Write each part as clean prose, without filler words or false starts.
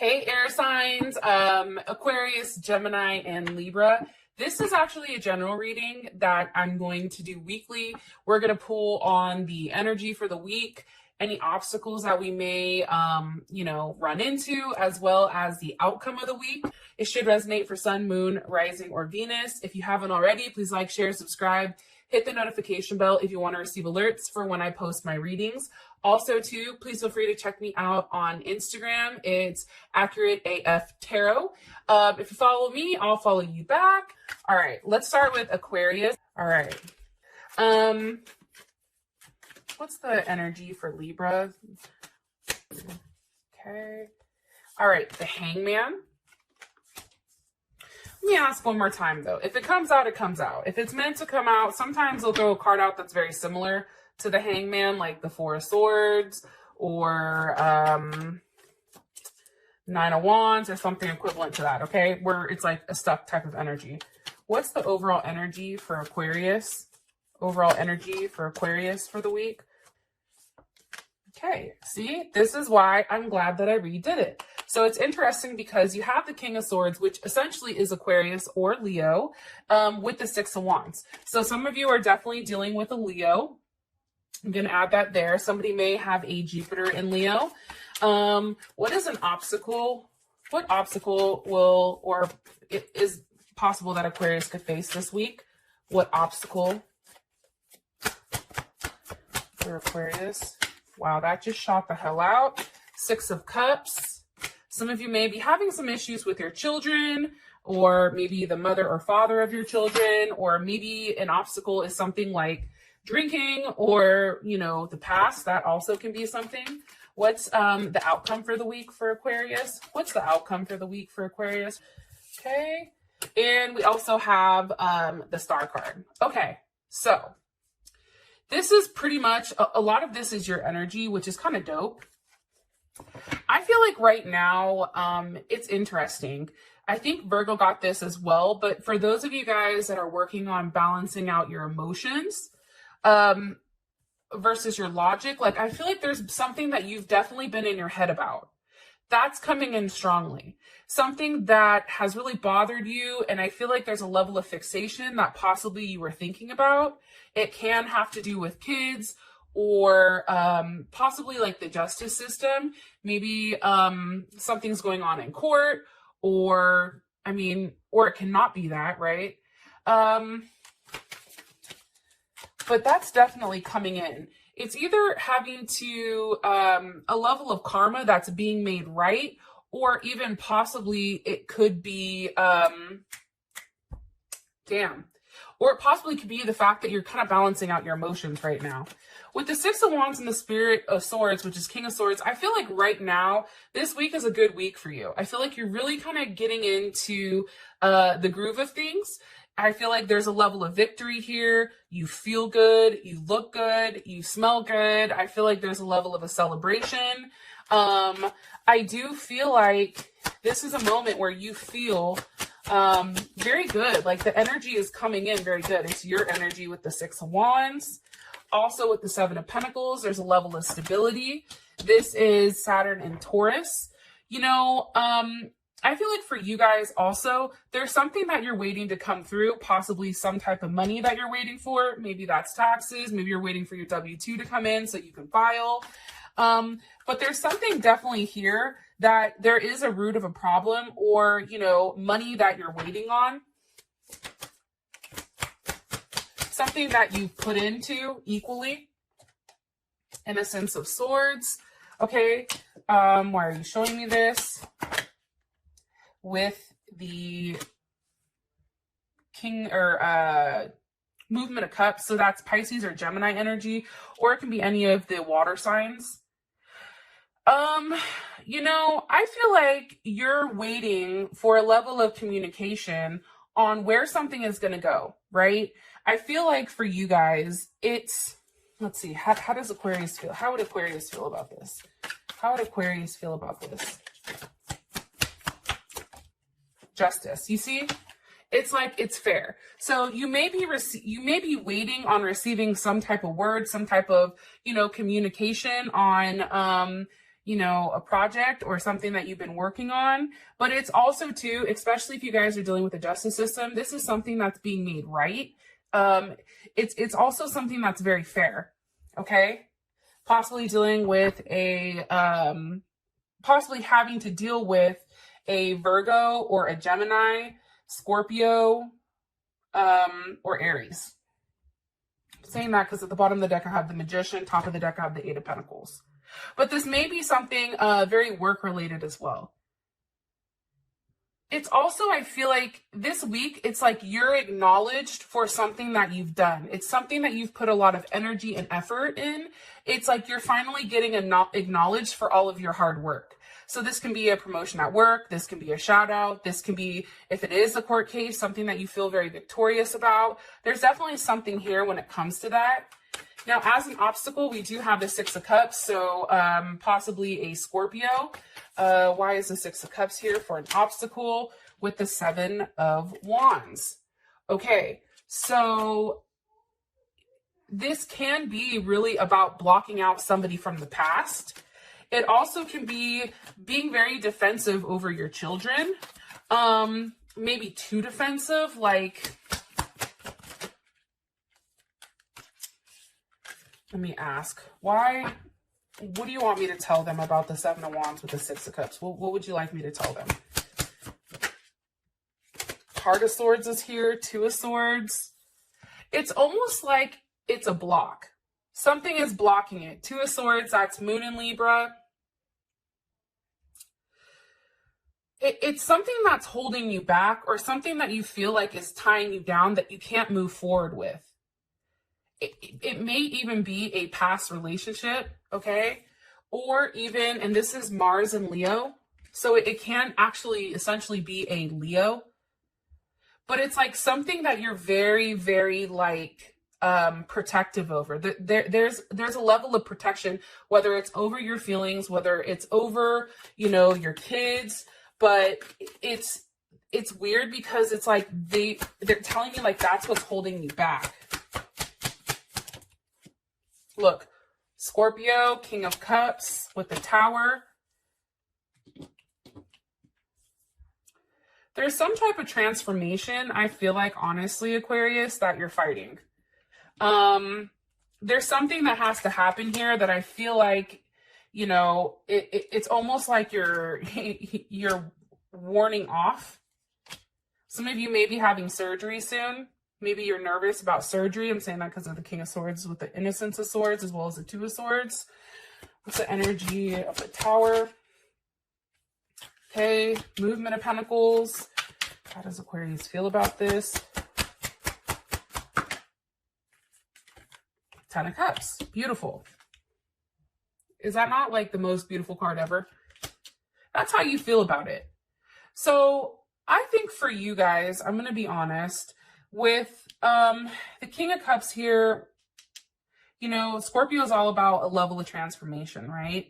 Hey, air signs, Aquarius, Gemini, and Libra. This is actually a general reading that I'm going to do weekly. We're going to pull on the energy for the week, any obstacles that we may, run into, as well as the outcome of the week. It should resonate for Sun, Moon, Rising, or Venus. If you haven't already, please like, share, subscribe. Hit the notification bell if you want to receive alerts for when I post my readings. Also, too, please feel free to check me out on Instagram. It's Accurate AF Tarot. If you follow me, I'll follow you back. All right, let's start with Aquarius. All right. What's the energy for Libra? Okay. All right, the Hangman. Let me ask one more time, though. If it comes out, it comes out. If it's meant to come out, sometimes they'll throw a card out that's very similar to the Hangman, like the Four of Swords or Nine of Wands or something equivalent to that, okay? Where it's like a stuck type of energy. What's the overall energy for Aquarius? Overall energy for Aquarius for the week? Okay, see? This is why I'm glad that I redid it. So it's interesting because you have the King of Swords, which essentially is Aquarius or Leo, with the Six of Wands. So some of you are definitely dealing with a Leo. I'm going to add that there. Somebody may have a Jupiter in Leo. What is an obstacle? What obstacle will, or it is possible that Aquarius could face this week? What obstacle for Aquarius? Wow, that just shot the hell out. Six of Cups. Some of you may be having some issues with your children, or maybe the mother or father of your children, or maybe an obstacle is something like drinking or, the past. That also can be something. What's the outcome for the week for Aquarius? What's the outcome for the week for Aquarius? Okay. And we also have the Star card. Okay. So this is pretty much, a lot of this is your energy, which is kind of dope. I feel like right now, it's interesting. I think Virgo got this as well, but for those of you guys that are working on balancing out your emotions, versus your logic, like I feel like there's something that you've definitely been in your head about. That's coming in strongly. Something that has really bothered you, and I feel like there's a level of fixation that possibly you were thinking about. It can have to do with kids, or possibly like the justice system. Maybe something's going on in court, or it cannot be that, right? But that's definitely coming in. It's either having to a level of karma that's being made right, or even possibly it could be or it possibly could be the fact that you're kind of balancing out your emotions right now. With the Six of Wands and the Spirit of Swords, which is King of Swords, I feel like right now, this week is a good week for you. I feel like you're really kind of getting into the groove of things. I feel like there's a level of victory here. You feel good, you look good, you smell good. I feel like there's a level of a celebration. I do feel like this is a moment where you feel very good. Like the energy is coming in very good. It's your energy with the Six of Wands. Also with the Seven of Pentacles, there's a level of stability. This is Saturn and Taurus. I feel like for you guys also, there's something that you're waiting to come through, possibly some type of money that you're waiting for. Maybe that's taxes. Maybe you're waiting for your W-2 to come in so you can file. But there's something definitely here that there is a root of a problem, or, money that you're waiting on. Something that you put into equally in a Sense of Swords. Okay. Why are you showing me this? With the King or Movement of Cups. So that's Pisces or Gemini energy, or it can be any of the water signs. I feel like you're waiting for a level of communication on where something is going to go, right? I feel like for you guys, it's, let's see, how does Aquarius feel? How would Aquarius feel about this? How would Aquarius feel about this? Justice. You see, it's like it's fair. So you may be waiting on receiving some type of word, some type of communication on you know, a project or something that you've been working on. But it's also too, especially if you guys are dealing with the justice system, this is something that's being made right. It's also something that's very fair. Okay. Possibly dealing with a, possibly having to deal with a Virgo or a Gemini, Scorpio, or Aries. I'm saying that because at the bottom of the deck I have the Magician, top of the deck I have the Eight of Pentacles. But this may be something very work related as well. It's also, I feel like this week, it's like you're acknowledged for something that you've done. It's something that you've put a lot of energy and effort in. It's like you're finally getting acknowledged for all of your hard work. So this can be a promotion at work. This can be a shout out. This can be, if it is a court case, something that you feel very victorious about. There's definitely something here when it comes to that. Now, as an obstacle, we do have the Six of Cups, so possibly a Scorpio. Why is the Six of Cups here for an obstacle with the Seven of Wands? Okay, so this can be really about blocking out somebody from the past. It also can be being very defensive over your children, maybe too defensive, like... Let me ask, what do you want me to tell them about the Seven of Wands with the Six of Cups? What would you like me to tell them? Heart of Swords is here, Two of Swords. It's almost like it's a block. Something is blocking it. Two of Swords, that's Moon in Libra. It's something that's holding you back or something that you feel like is tying you down that you can't move forward with. It may even be a past relationship, okay? Or even, and this is Mars and Leo, so it can actually essentially be a Leo. But it's like something that you're very, very like protective over. There's a level of protection, whether it's over your feelings, whether it's over, you know, your kids. But it's weird because it's like they're telling me like that's what's holding you back. Look, Scorpio, King of Cups with the Tower. There's some type of transformation, I feel like, honestly, Aquarius, that you're fighting. There's something that has to happen here that I feel like, you know, it's almost like you're warning off. Some of you may be having surgery soon. Maybe you're nervous about surgery. I'm saying that because of the King of Swords with the Innocence of Swords as well as the Two of Swords. What's the energy of the Tower? Okay, Movement of Pentacles. How does Aquarius feel about this? Ten of Cups. Beautiful. Is that not like the most beautiful card ever? That's how you feel about it. So I think for you guys, I'm going to be honest, with the King of Cups here, you know, Scorpio is all about a level of transformation, right?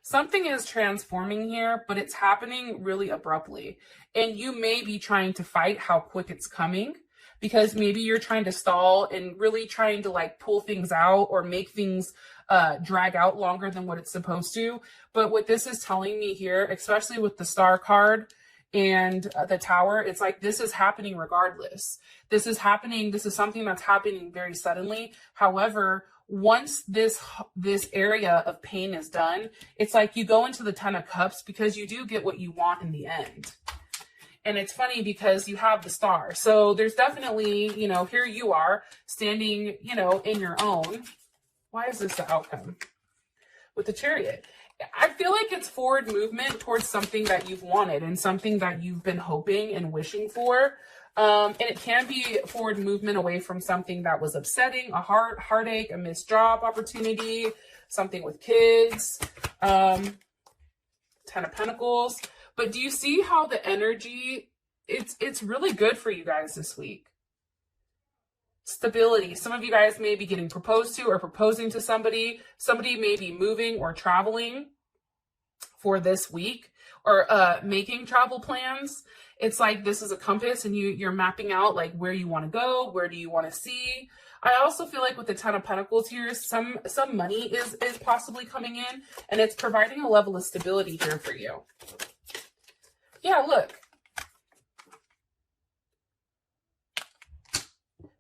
Something is transforming here, but it's happening really abruptly. And you may be trying to fight how quick it's coming because maybe you're trying to stall and really trying to like pull things out or make things drag out longer than what it's supposed to. But what this is telling me here, especially with the Star card and the Tower, it's like this is happening regardless. This is happening. This is something that's happening very suddenly. However, once this area of pain is done, it's like you go into the Ten of Cups because you do get what you want in the end. And it's funny because you have the Star. So there's definitely, you know, here you are standing, you know, in your own. Why is this the outcome? With the Chariot. I feel like it's forward movement towards something that you've wanted and something that you've been hoping and wishing for. And it can be forward movement away from something that was upsetting, a heartache, a missed job opportunity, something with kids, Ten of Pentacles. But do you see how the energy, it's really good for you guys this week. Stability. Some of you guys may be getting proposed to or proposing to somebody. Somebody may be moving or traveling for this week or making travel plans. It's like this is a compass and you're mapping out like where you want to go, where do you want to see. I also feel like with the Ten of Pentacles here, some money is possibly coming in, and it's providing a level of stability here for you. Yeah, look.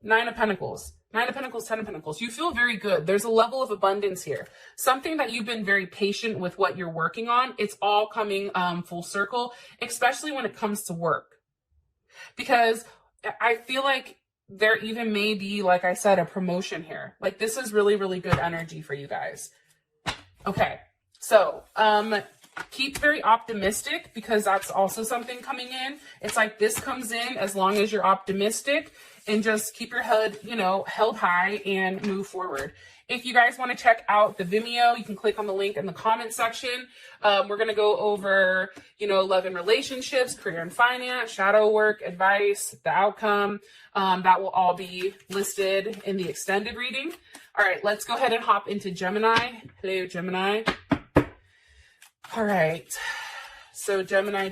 Nine of Pentacles. Nine of Pentacles, Ten of Pentacles. You feel very good. There's a level of abundance here. Something that you've been very patient with what you're working on. It's all coming full circle, especially when it comes to work. Because I feel like there even may be, like I said, a promotion here. Like this is really, really good energy for you guys. Okay, so keep very optimistic because that's also something coming in. It's like this comes in as long as you're optimistic and just keep your head, you know, held high and move forward. If you guys want to check out the Vimeo, you can click on the link in the comment section. We're going to go over, you know, love and relationships, career and finance, shadow work, advice, the outcome. That will all be listed in the extended reading. All right, let's go ahead and hop into Gemini. Hello, Gemini. All right, so Gemini.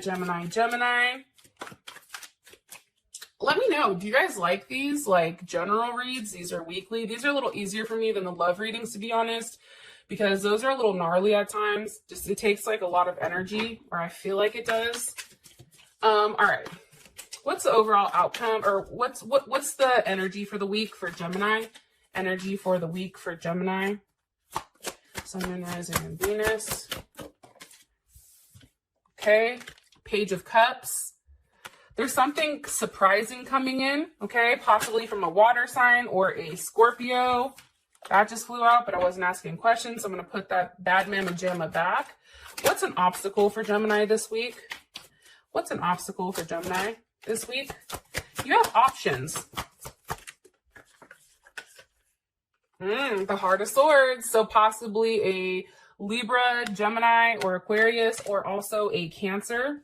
Let me know, do you guys like these, like general reads? These are weekly. These are a little easier for me than the love readings, to be honest, because those are a little gnarly at times. Just it takes like a lot of energy, or I feel like it does. All right, what's the overall outcome, or what's the energy for the week for Gemini? Energy for the week for Gemini. Sun, Moon, Rising, and Venus. Okay, Page of Cups. There's something surprising coming in, okay? Possibly from a water sign or a Scorpio. That just flew out, but I wasn't asking questions. So I'm going to put that bad mama jamma back. What's an obstacle for Gemini this week? What's an obstacle for Gemini this week? You have options. The Heart of Swords. So possibly a Libra, Gemini, or Aquarius, or also a Cancer.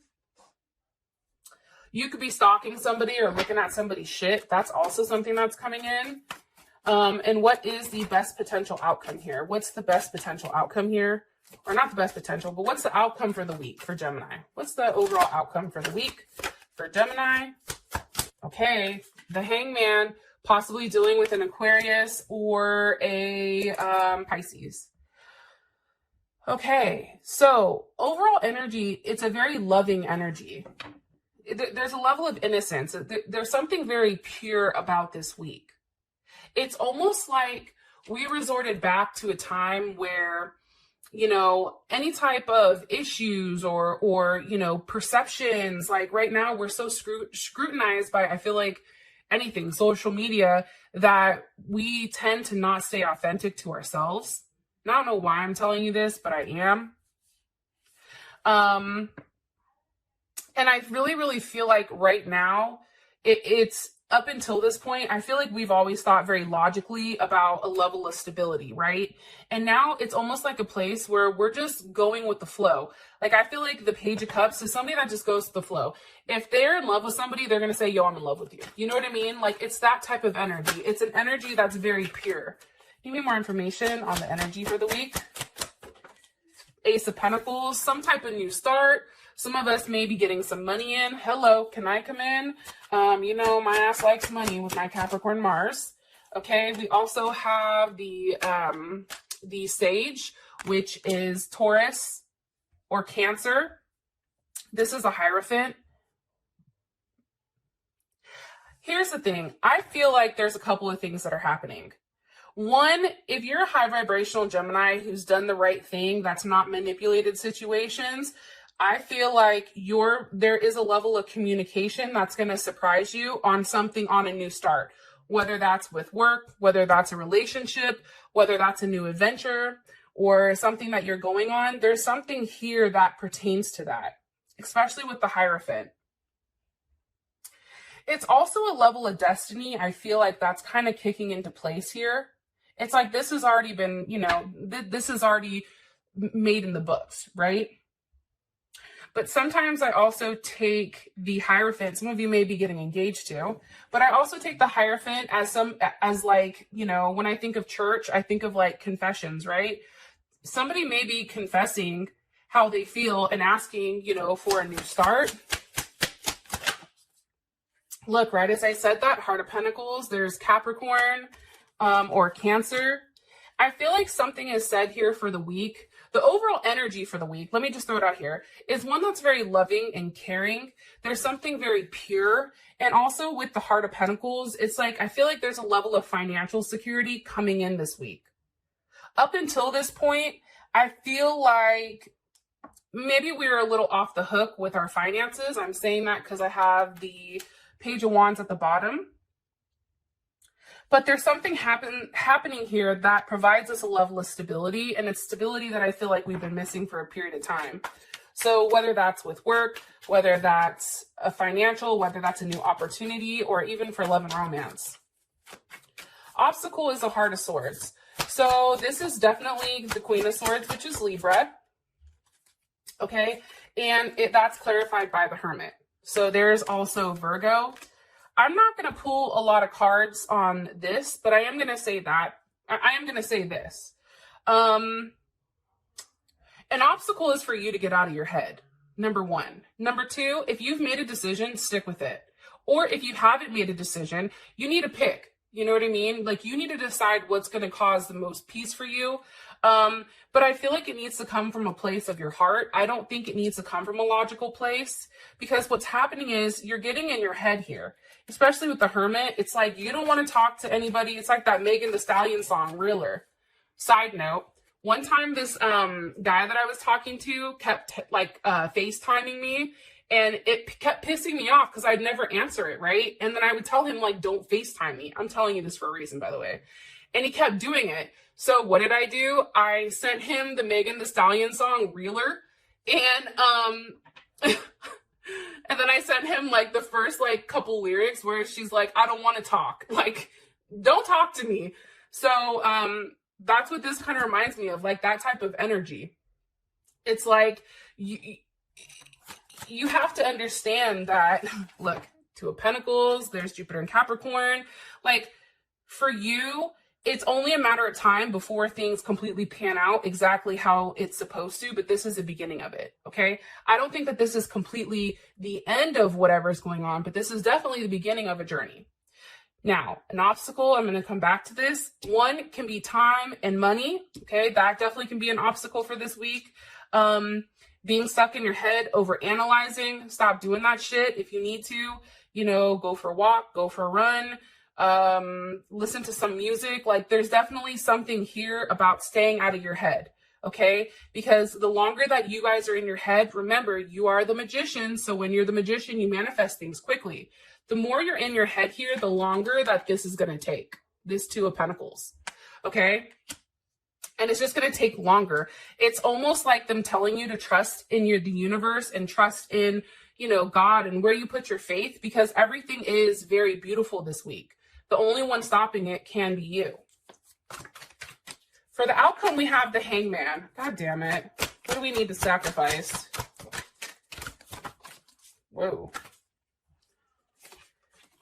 You could be stalking somebody or looking at somebody's shit. That's also something that's coming in. And what is the best potential outcome here? What's the best potential outcome here? Or not the best potential, but what's the outcome for the week for Gemini? What's the overall outcome for the week for Gemini? Okay, the Hangman, possibly dealing with an Aquarius or a Pisces. Okay, so overall energy, it's a very loving energy. There's a level of innocence. There's something very pure about this week. It's almost like we resorted back to a time where, you know, any type of issues or you know, perceptions, like right now we're so scrutinized by, I feel like, anything, social media, that we tend to not stay authentic to ourselves. And I don't know why I'm telling you this, but I am. And I really, really feel like right now, it's up until this point, I feel like we've always thought very logically about a level of stability, right? And now it's almost like a place where we're just going with the flow. Like, I feel like the Page of Cups is somebody that just goes with the flow. If they're in love with somebody, they're going to say, yo, I'm in love with you. You know what I mean? Like, it's that type of energy. It's an energy that's very pure. Give me more information on the energy for the week. Ace of Pentacles, some type of new start. Some of us may be getting some money in. Hello, can I come in? You know, my ass likes money with my Capricorn Mars. Okay, we also have the Sage, which is Taurus or Cancer. This is a Hierophant. Here's the thing. I feel like there's a couple of things that are happening. One, if you're a high vibrational Gemini who's done the right thing, that's not manipulated situations, I feel like there is a level of communication that's going to surprise you on something, on a new start, whether that's with work, whether that's a relationship, whether that's a new adventure or something that you're going on. There's something here that pertains to that, especially with the Hierophant. It's also a level of destiny. I feel like that's kind of kicking into place here. It's like this has already been, you know, this is already made in the books, right? But sometimes I also take the Hierophant. Some of you may be getting engaged to, but I also take the Hierophant as like, you know, when I think of church, I think of like confessions, right? Somebody may be confessing how they feel and asking, you know, for a new start. Look, right as I said that, Heart of Pentacles, there's Capricorn, or Cancer, I feel like something is said here for the week. The overall energy for the week, let me just throw it out here, is one that's very loving and caring. There's something very pure. And also with the Heart of Pentacles, it's like, I feel like there's a level of financial security coming in this week. Up until this point, I feel like maybe we were a little off the hook with our finances. I'm saying that because I have the Page of Wands at the bottom. But there's something happening here that provides us a level of stability, and it's stability that I feel like we've been missing for a period of time. So whether that's with work, whether that's a financial, whether that's a new opportunity, or even for love and romance. Obstacle is the Heart of Swords. So this is definitely the Queen of Swords, which is Libra. Okay, and that's clarified by the Hermit. So there's also Virgo. I'm not going to pull a lot of cards on this, but I am going to say that. I am going to say this. An obstacle is for you to get out of your head, number one. Number two, if you've made a decision, stick with it. Or if you haven't made a decision, you need to pick. You know what I mean? Like, you need to decide what's going to cause the most peace for you. But I feel like it needs to come from a place of your heart. I don't think it needs to come from a logical place, because what's happening is you're getting in your head here, especially with the Hermit. It's like you don't want to talk to anybody. It's like that Megan Thee Stallion song, Realer. Side note, one time this guy that I was talking to kept FaceTiming me, and it kept pissing me off because I'd never answer it, right? And then I would tell him, like, don't FaceTime me. I'm telling you this for a reason, by the way. And he kept doing it. So what did I do? I sent him the Megan Thee Stallion song, Realer. And and then I sent him, like, the first, like, couple lyrics where she's like, I don't want to talk. Like, don't talk to me. So that's what this kind of reminds me of, like, that type of energy. It's like, you have to understand that, look, Two of Pentacles, there's Jupiter and Capricorn. Like, for you, it's only a matter of time before things completely pan out exactly how it's supposed to, but this is the beginning of it, okay? I don't think that this is completely the end of whatever's going on, but this is definitely the beginning of a journey. Now, an obstacle, I'm going to come back to this. One can be time and money, okay? That definitely can be an obstacle for this week. Being stuck in your head, over analyzing, stop doing that shit. If you need to, you know, go for a walk, go for a run, listen to some music. Like, there's definitely something here about staying out of your head, okay? Because the longer that you guys are in your head, remember, you are the magician. So when you're the magician, you manifest things quickly. The more you're in your head here, the longer that this is going to take, this Two of Pentacles, okay? And it's just going to take longer. It's almost like them telling you to trust in the universe and trust in, you know, God and where you put your faith, because everything is very beautiful this week. The only one stopping it can be you. For the outcome, we have the Hangman. God damn it. What do we need to sacrifice? Whoa.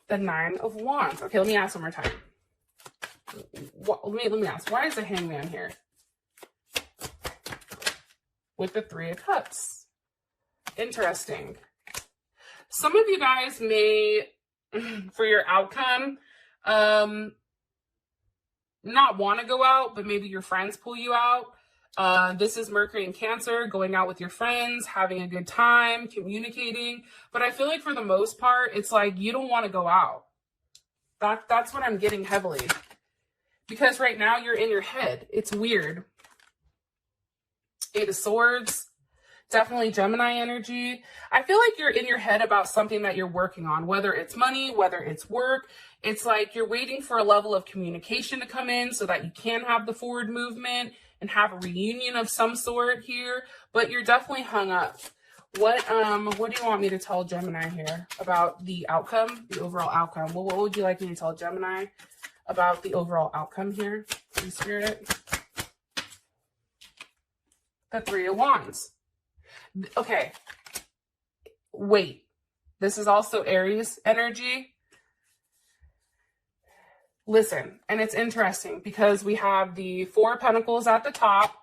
The Nine of Wands. Okay, let me ask one more time. Let me ask. Why is the Hangman here? With the Three of Cups. Interesting. Some of you guys may, for your outcome, not want to go out, but maybe your friends pull you out. This is Mercury in Cancer, going out with your friends, having a good time, communicating. But I feel like for the most part, it's like you don't want to go out. That's what I'm getting heavily. Because right now you're in your head. It's weird. Eight of Swords. Definitely Gemini energy. I feel like you're in your head about something that you're working on, whether it's money, whether it's work. It's like you're waiting for a level of communication to come in so that you can have the forward movement and have a reunion of some sort here, but you're definitely hung up. What do you want me to tell Gemini here about the outcome, the overall outcome? What would you like me to tell Gemini about the overall outcome here, in Spirit? The Three of Wands. Okay, wait, this is also Aries energy. Listen, and it's interesting because we have the Four of Pentacles at the top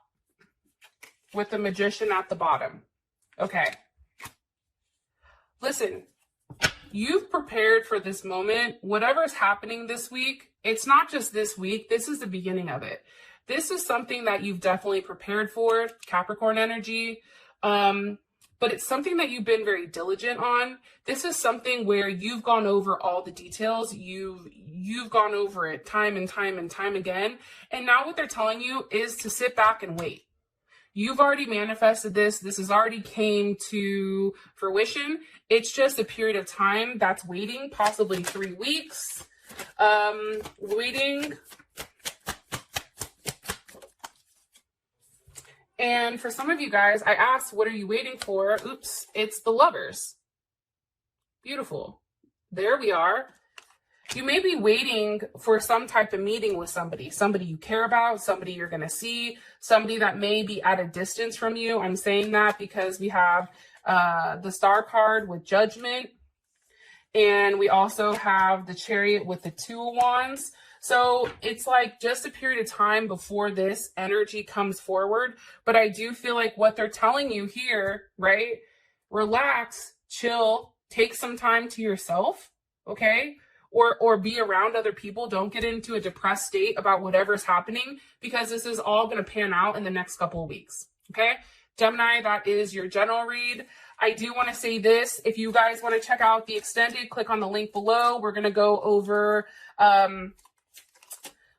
with the Magician at the bottom. Okay, listen, you've prepared for this moment. Whatever's happening this week, It's not just this week. This is the beginning of it. This is something that you've definitely prepared for, Capricorn energy. But it's something that you've been very diligent on. This is something where you've gone over all the details. You've gone over it time and time and time again. And now what they're telling you is to sit back and wait. You've already manifested this. This has already came to fruition. It's just a period of time that's waiting, possibly 3 weeks. Waiting. And for some of you guys, I asked, what are you waiting for? Oops, it's the Lovers. Beautiful. There we are. You may be waiting for some type of meeting with somebody you care about, somebody you're going to see, somebody that may be at a distance from you. I'm saying that because we have the Star card with Judgment, and we also have the Chariot with the 2 of Wands. So it's like just a period of time before this energy comes forward. But I do feel like what they're telling you here, right? Relax, chill, take some time to yourself, okay? Or be around other people. Don't get into a depressed state about whatever's happening, because this is all going to pan out in the next couple of weeks, okay? Gemini, that is your general read. I do want to say this. If you guys want to check out the extended, click on the link below. We're going to go over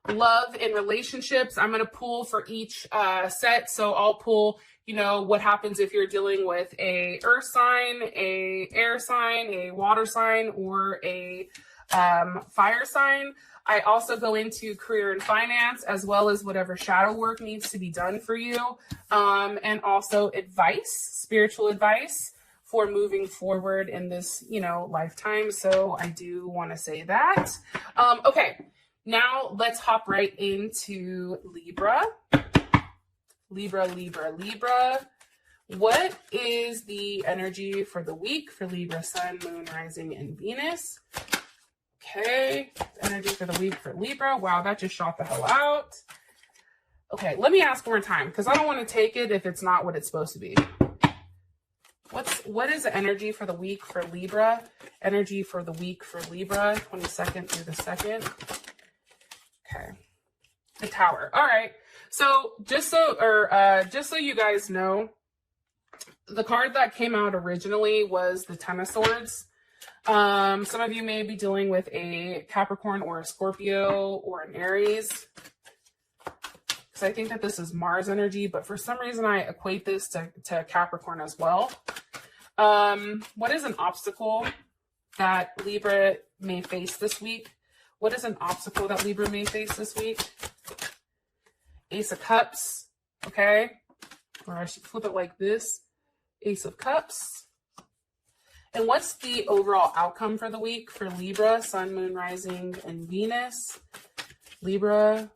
love and relationships. I'm going to pull for each set. So I'll pull, what happens if you're dealing with a earth sign, a air sign, a water sign, or a fire sign. I also go into career and finance, as well as whatever shadow work needs to be done for you. And also advice, spiritual advice for moving forward in this, lifetime. So I do want to say that. Okay. Now let's hop right into Libra. Libra, Libra, Libra. What is the energy for the week for Libra, Sun, Moon, Rising, and Venus? Okay, energy for the week for Libra. Wow, that just shot the hell out. Okay, let me ask one more time, because I don't want to take it if it's not what it's supposed to be. What is the energy for the week for Libra? Energy for the week for Libra, 22nd through the 2nd. Okay, the Tower. All right. So just so you guys know, the card that came out originally was the Ten of Swords. Some of you may be dealing with a Capricorn or a Scorpio or an Aries, because I think that this is Mars energy, but for some reason I equate this to Capricorn as well. What is an obstacle that Libra may face this week? What is an obstacle that Libra may face this week? Ace of Cups, okay? Or I should flip it like this. Ace of Cups. And what's the overall outcome for the week for Libra, Sun, Moon, Rising, and Venus? Libra.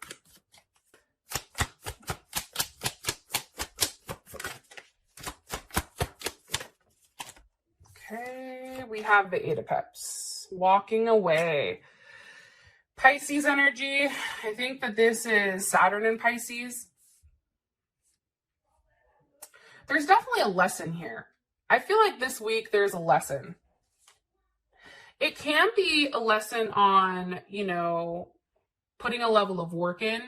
Okay, we have the Eight of Cups. Walking away. Pisces energy. I think that this is Saturn in Pisces. There's definitely a lesson here. I feel like this week there's a lesson. It can be a lesson on, putting a level of work in,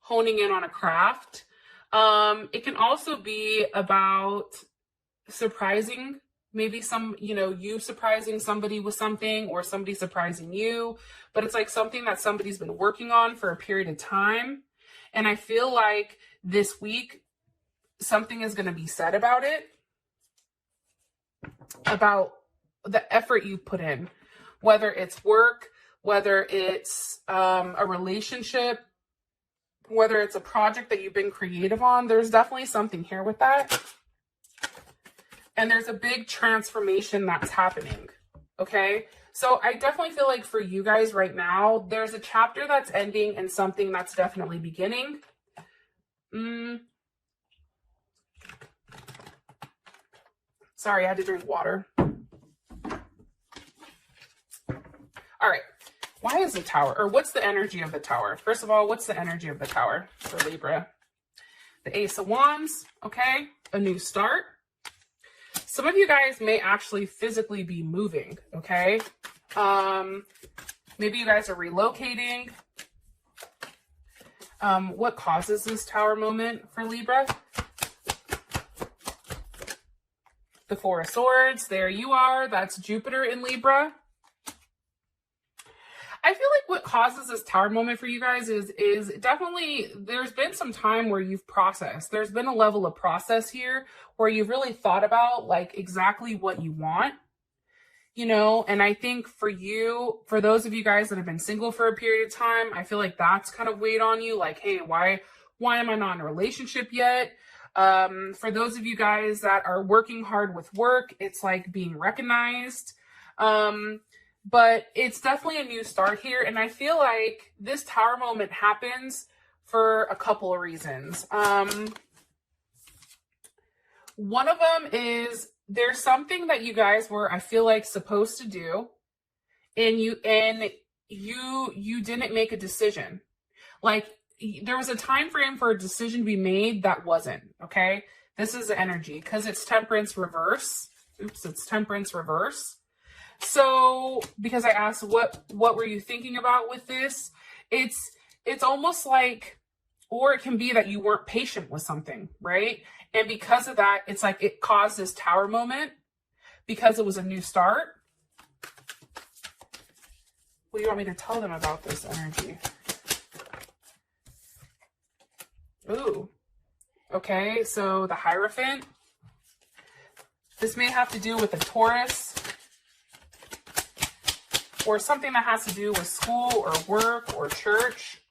honing in on a craft. It can also be about surprising, maybe you surprising somebody with something, or somebody surprising you, but it's like something that somebody's been working on for a period of time. And I feel like this week something is going to be said about it, about the effort you put in, whether it's work, whether it's a relationship, whether it's a project that you've been creative on. There's definitely something here with that. And there's a big transformation that's happening, okay? So I definitely feel like for you guys right now, there's a chapter that's ending and something that's definitely beginning. Sorry, I had to drink water. All right. Why is the Tower, or what's the energy of the Tower? First of all, what's the energy of the Tower for Libra? The Ace of Wands, okay? A new start. Some of you guys may actually physically be moving, okay? Maybe you guys are relocating. What causes this Tower moment for Libra? The Four of Swords. There you are. That's Jupiter in Libra. I feel like what causes this Tower moment for you guys is definitely, there's been some time where you've processed. There's been a level of process here where you've really thought about like exactly what you want, you know, and I think for you, for those of you guys that have been single for a period of time, I feel like that's kind of weighed on you. Like, hey, why am I not in a relationship yet? For those of you guys that are working hard with work, it's like being recognized. But it's definitely a new start here. And I feel like this Tower moment happens for a couple of reasons. One of them is there's something that you guys were, I feel like, supposed to do, and you didn't make a decision. Like there was a time frame for a decision to be made that wasn't, okay? This is the energy because it's Temperance reverse. Oops, it's Temperance reverse. So because I asked what were you thinking about with this, it's almost like, or it can be that you weren't patient with something, right? And because of that, it's like it caused this Tower moment because it was a new start. What do you want me to tell them about this energy? Ooh, okay, so the Hierophant. This may have to do with a Taurus or something that has to do with school or work or church.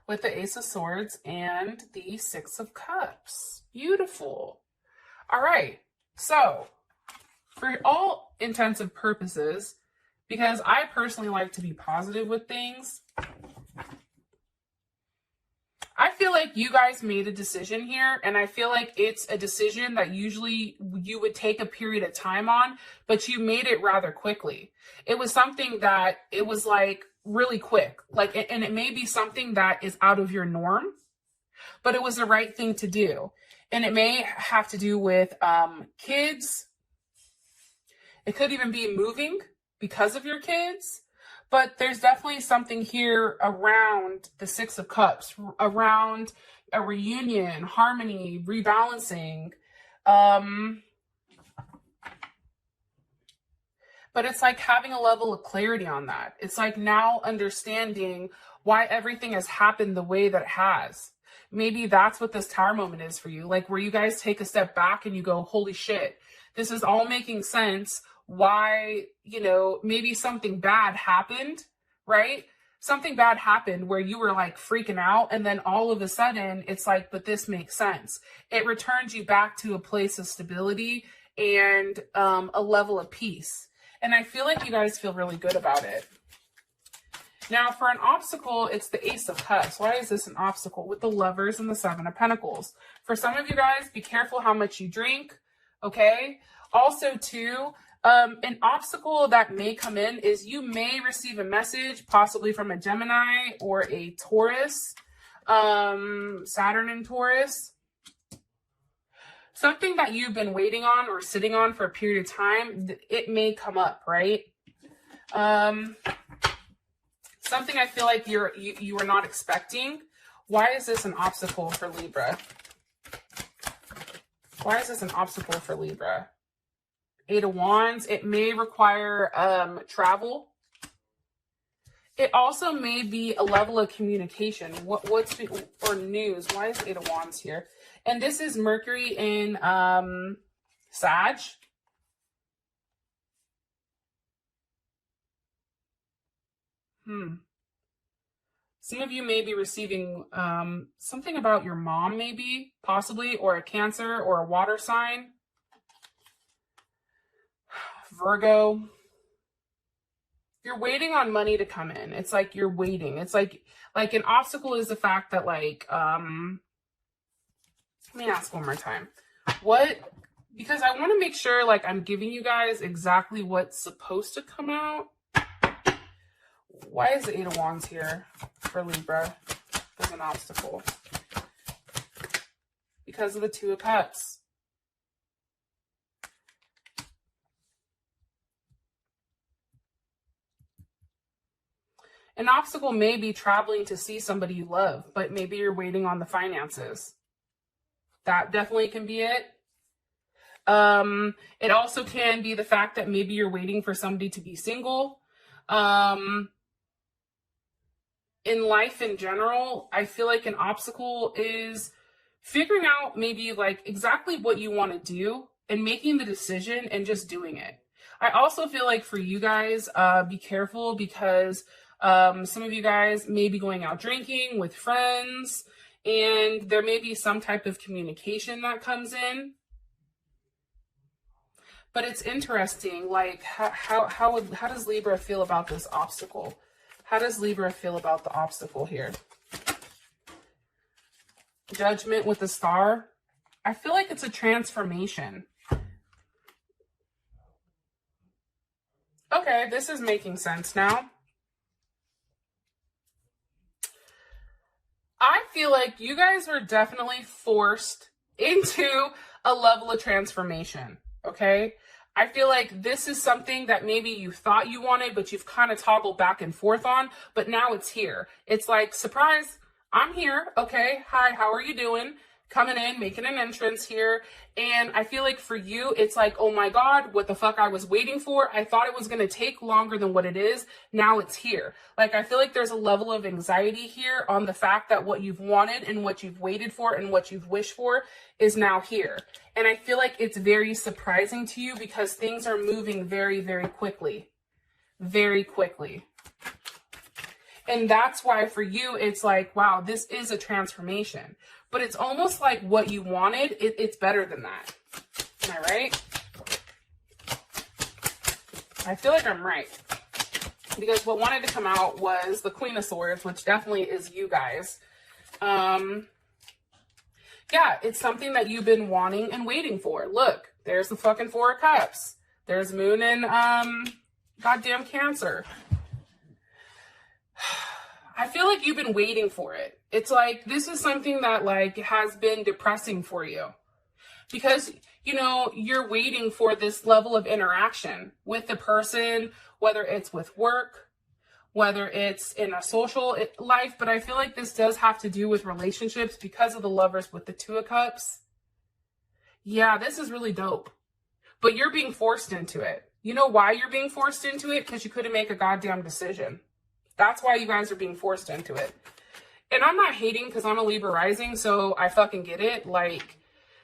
With the Ace of Swords and the Six of Cups. Beautiful. All right. So, for all intents and purposes, because I personally like to be positive with things, I feel like you guys made a decision here, and I feel like it's a decision that usually you would take a period of time on, but you made it rather quickly. It was something that it was like really quick, like, and it may be something that is out of your norm, but it was the right thing to do. And it may have to do with kids. It could even be moving because of your kids. But there's definitely something here around the Six of Cups, around a reunion, harmony, rebalancing. But it's like having a level of clarity on that. It's like now understanding why everything has happened the way that it has. Maybe that's what this Tower moment is for you. Like where you guys take a step back and you go, holy shit, this is all making sense. Why, you know, maybe something bad happened, right? Something bad happened where you were like freaking out. And then all of a sudden it's like, but this makes sense. It returns you back to a place of stability and a level of peace. And I feel like you guys feel really good about it. Now, for an obstacle, it's the Ace of Cups. Why is this an obstacle? With the Lovers and the Seven of Pentacles. For some of you guys, be careful how much you drink, okay? Also, too, an obstacle that may come in is you may receive a message, possibly from a Gemini or a Taurus, Saturn and Taurus. Something that you've been waiting on or sitting on for a period of time, it may come up, right? Something I feel like you are not expecting. Why is this an obstacle for Libra? Why is this an obstacle for Libra? Eight of Wands. It may require travel. It also may be a level of communication. Or news. Why is Eight of Wands here? And this is Mercury in Sag. Some of you may be receiving something about your mom, maybe, possibly, or a Cancer or a water sign. Virgo. You're waiting on money to come in. It's like you're waiting. It's like an obstacle is the fact that like, let me ask one more time. Because I want to make sure like I'm giving you guys exactly what's supposed to come out. Why is the Eight of Wands here for Libra as an obstacle? Because of the Two of Cups. An obstacle may be traveling to see somebody you love, but maybe you're waiting on the finances. That definitely can be it. It also can be the fact that maybe you're waiting for somebody to be single. In life in general, I feel like an obstacle is figuring out maybe like exactly what you want to do and making the decision and just doing it. I also feel like for you guys, be careful because some of you guys may be going out drinking with friends, and there may be some type of communication that comes in. But it's interesting, like how does Libra feel about this obstacle? How does Libra feel about the obstacle here? Judgment with the star. I feel like it's a transformation. Okay, this is making sense now. I feel like you guys are definitely forced into a level of transformation, okay? I feel like this is something that maybe you thought you wanted, but you've kind of toggled back and forth on, but now it's here. It's like, surprise, I'm here, okay? Hi, how are you doing? Coming in, making an entrance here. And I feel like for you, it's like, oh my God, what the fuck I was waiting for. I thought it was going to take longer than what it is. Now it's here. Like, I feel like there's a level of anxiety here on the fact that what you've wanted and what you've waited for and what you've wished for is now here. And I feel like it's very surprising to you because things are moving very, very quickly. Very quickly. And that's why for you, it's like, wow, this is a transformation. But it's almost like what you wanted, it's better than that. Am I right? I feel like I'm right. Because what wanted to come out was the Queen of Swords, which definitely is you guys. Yeah, it's something that you've been wanting and waiting for. Look, there's the fucking Four of Cups. There's Moon and goddamn Cancer. I feel like you've been waiting for it. It's like, this is something that like has been depressing for you because, you know, you're waiting for this level of interaction with the person, whether it's with work, whether it's in a social life. But I feel like this does have to do with relationships because of the Lovers with the Two of Cups. Yeah, this is really dope, but you're being forced into it. You know why you're being forced into it? Because you couldn't make a goddamn decision. That's why you guys are being forced into it. And I'm not hating because I'm a Libra rising, so I fucking get it. Like,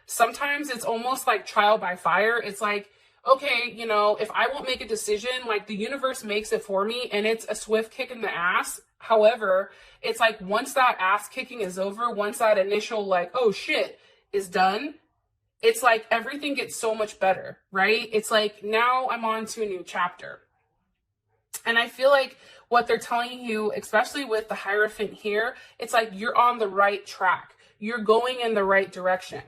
sometimes it's almost like trial by fire. It's like, okay, you know, if I won't make a decision, like the universe makes it for me and it's a swift kick in the ass. However, it's like once that ass kicking is over, once that initial like, oh shit is done, it's like everything gets so much better, right? It's like now I'm on to a new chapter. And I feel like what they're telling you, especially with the Hierophant here, it's like you're on the right track. You're going in the right direction.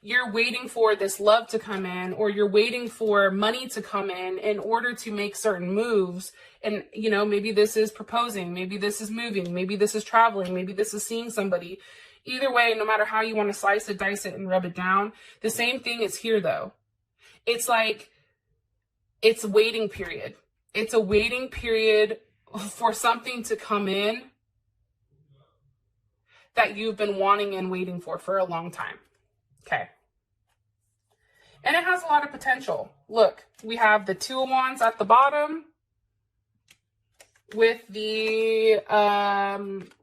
You're waiting for this love to come in, or you're waiting for money to come in order to make certain moves. And, you know, maybe this is proposing, maybe this is moving, maybe this is traveling, maybe this is seeing somebody. Either way, no matter how you want to slice it, dice it, and rub it down, the same thing is here, though. It's like, it's a waiting period. It's a waiting period for something to come in that you've been wanting and waiting for a long time. Okay. And it has a lot of potential. Look, we have the Two of Wands at the bottom with the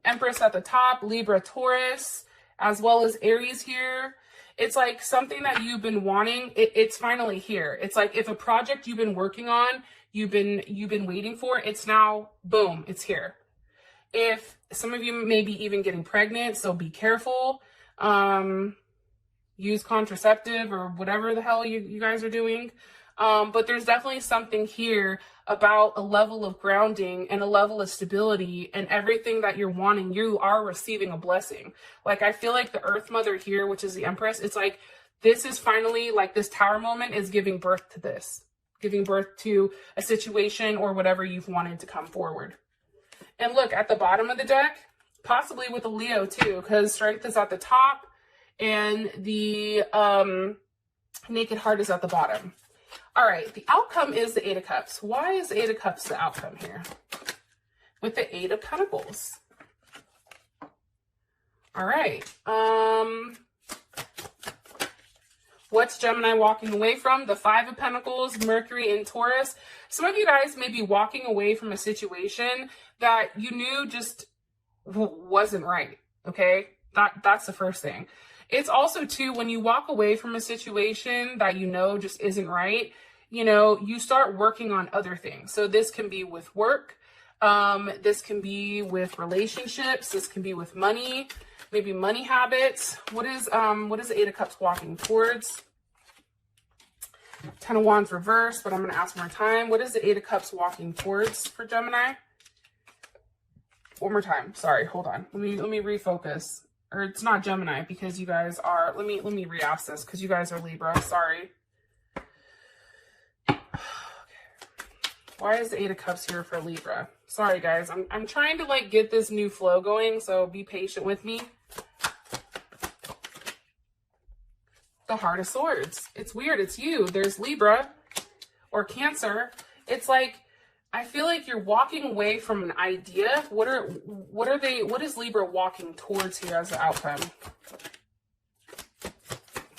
Empress at the top, Libra, Taurus, as well as Aries here. It's like something that you've been wanting. It's finally here. It's like if a project you've been working on, you've been waiting for, it's now, boom, it's here. If some of you may be even getting pregnant, so be careful. Use contraceptive or whatever the hell you guys are doing. But there's definitely something here about a level of grounding and a level of stability, and everything that you're wanting, you are receiving a blessing. Like, I feel like the Earth Mother here, which is the Empress, it's like, this is finally, like, this Tower moment is giving birth to this. Giving birth to a situation or whatever you've wanted to come forward. And look, at the bottom of the deck, possibly with a Leo too, because Strength is at the top and the Naked Heart is at the bottom. All right, the outcome is the Eight of Cups. Why is the Eight of Cups the outcome here? with the Eight of Pentacles. All right. What's Gemini walking away from? The Five of Pentacles, Mercury in Taurus. Some of you guys may be walking away from a situation that you knew just wasn't right, okay? That's the first thing. It's also, too, when you walk away from a situation that you know just isn't right, you know, you start working on other things. So this can be with work. This can be with relationships. This can be with money. Maybe money habits. What is the Eight of Cups walking towards? Ten of Wands reverse, but I'm going to ask one more time. What is the Eight of Cups walking towards for Gemini? One more time. Sorry, hold on. Let me refocus. Or it's not Gemini because you guys are. Let me re-ask this because you guys are Libra. Sorry. Okay. Why is the Eight of Cups here for Libra? Sorry, guys. I'm trying to like get this new flow going, so be patient with me. The Heart of Swords. It's weird. It's you. There's Libra or Cancer. It's like, I feel like you're walking away from an idea. What is Libra walking towards here as the outcome?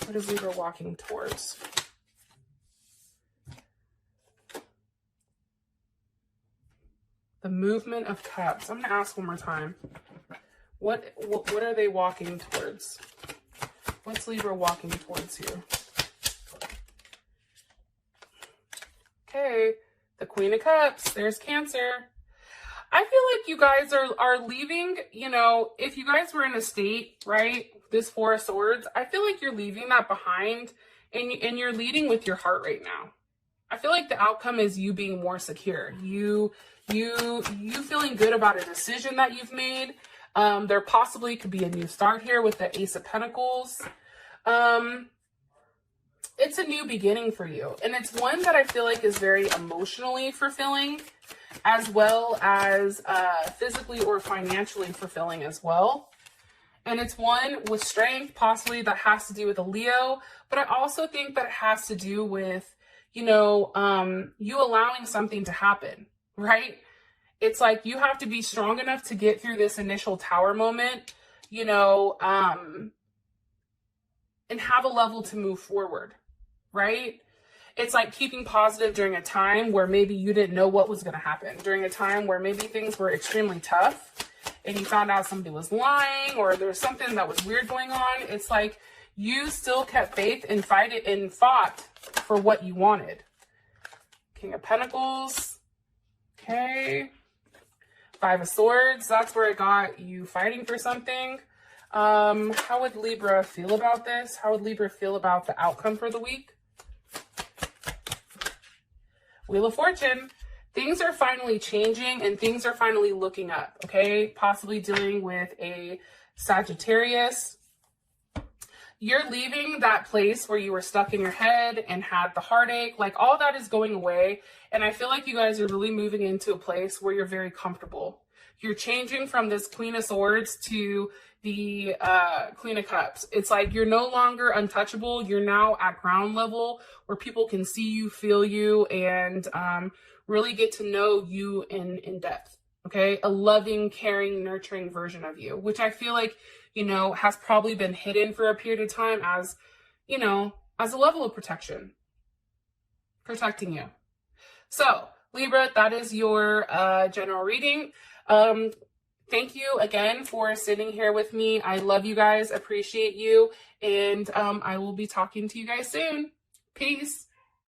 What is Libra walking towards? The Movement of Cups. I'm going to ask one more time. What are they walking towards? What's Libra walking towards here? Okay, the Queen of Cups. There's Cancer. I feel like you guys are leaving, you know, if you guys were in a state, right, this Four of Swords, I feel like you're leaving that behind and you're leading with your heart right now. I feel like the outcome is you being more secure. You feeling good about a decision that you've made. There possibly could be a new start here with the Ace of Pentacles. It's a new beginning for you. And it's one that I feel like is very emotionally fulfilling, as well as physically or financially fulfilling as well. And it's one with strength, possibly that has to do with a Leo. But I also think that it has to do with, you know, you allowing something to happen, right? It's like you have to be strong enough to get through this initial tower moment, you know, and have a level to move forward, right? It's like keeping positive during a time where maybe you didn't know what was going to happen, during a time where maybe things were extremely tough and you found out somebody was lying or there was something that was weird going on. It's like you still kept faith and fought for what you wanted. King of Pentacles. Okay. Five of Swords. That's where I got you fighting for something. How would Libra feel about this? How would Libra feel about the outcome for the week? Wheel of Fortune. Things are finally changing and things are finally looking up, okay? Possibly dealing with a Sagittarius. You're leaving that place where you were stuck in your head and had the heartache. Like all that is going away. And I feel like you guys are really moving into a place where you're very comfortable. You're changing from this Queen of Swords to the Queen of Cups. It's like you're no longer untouchable. You're now at ground level where people can see you, feel you, and really get to know you in depth. Okay? A loving, caring, nurturing version of you, which I feel like, you know, has probably been hidden for a period of time as, you know, as a level of protection. Protecting you. So, Libra, that is your general reading. Thank you again for sitting here with me. I love you guys, appreciate you, and I will be talking to you guys soon. Peace.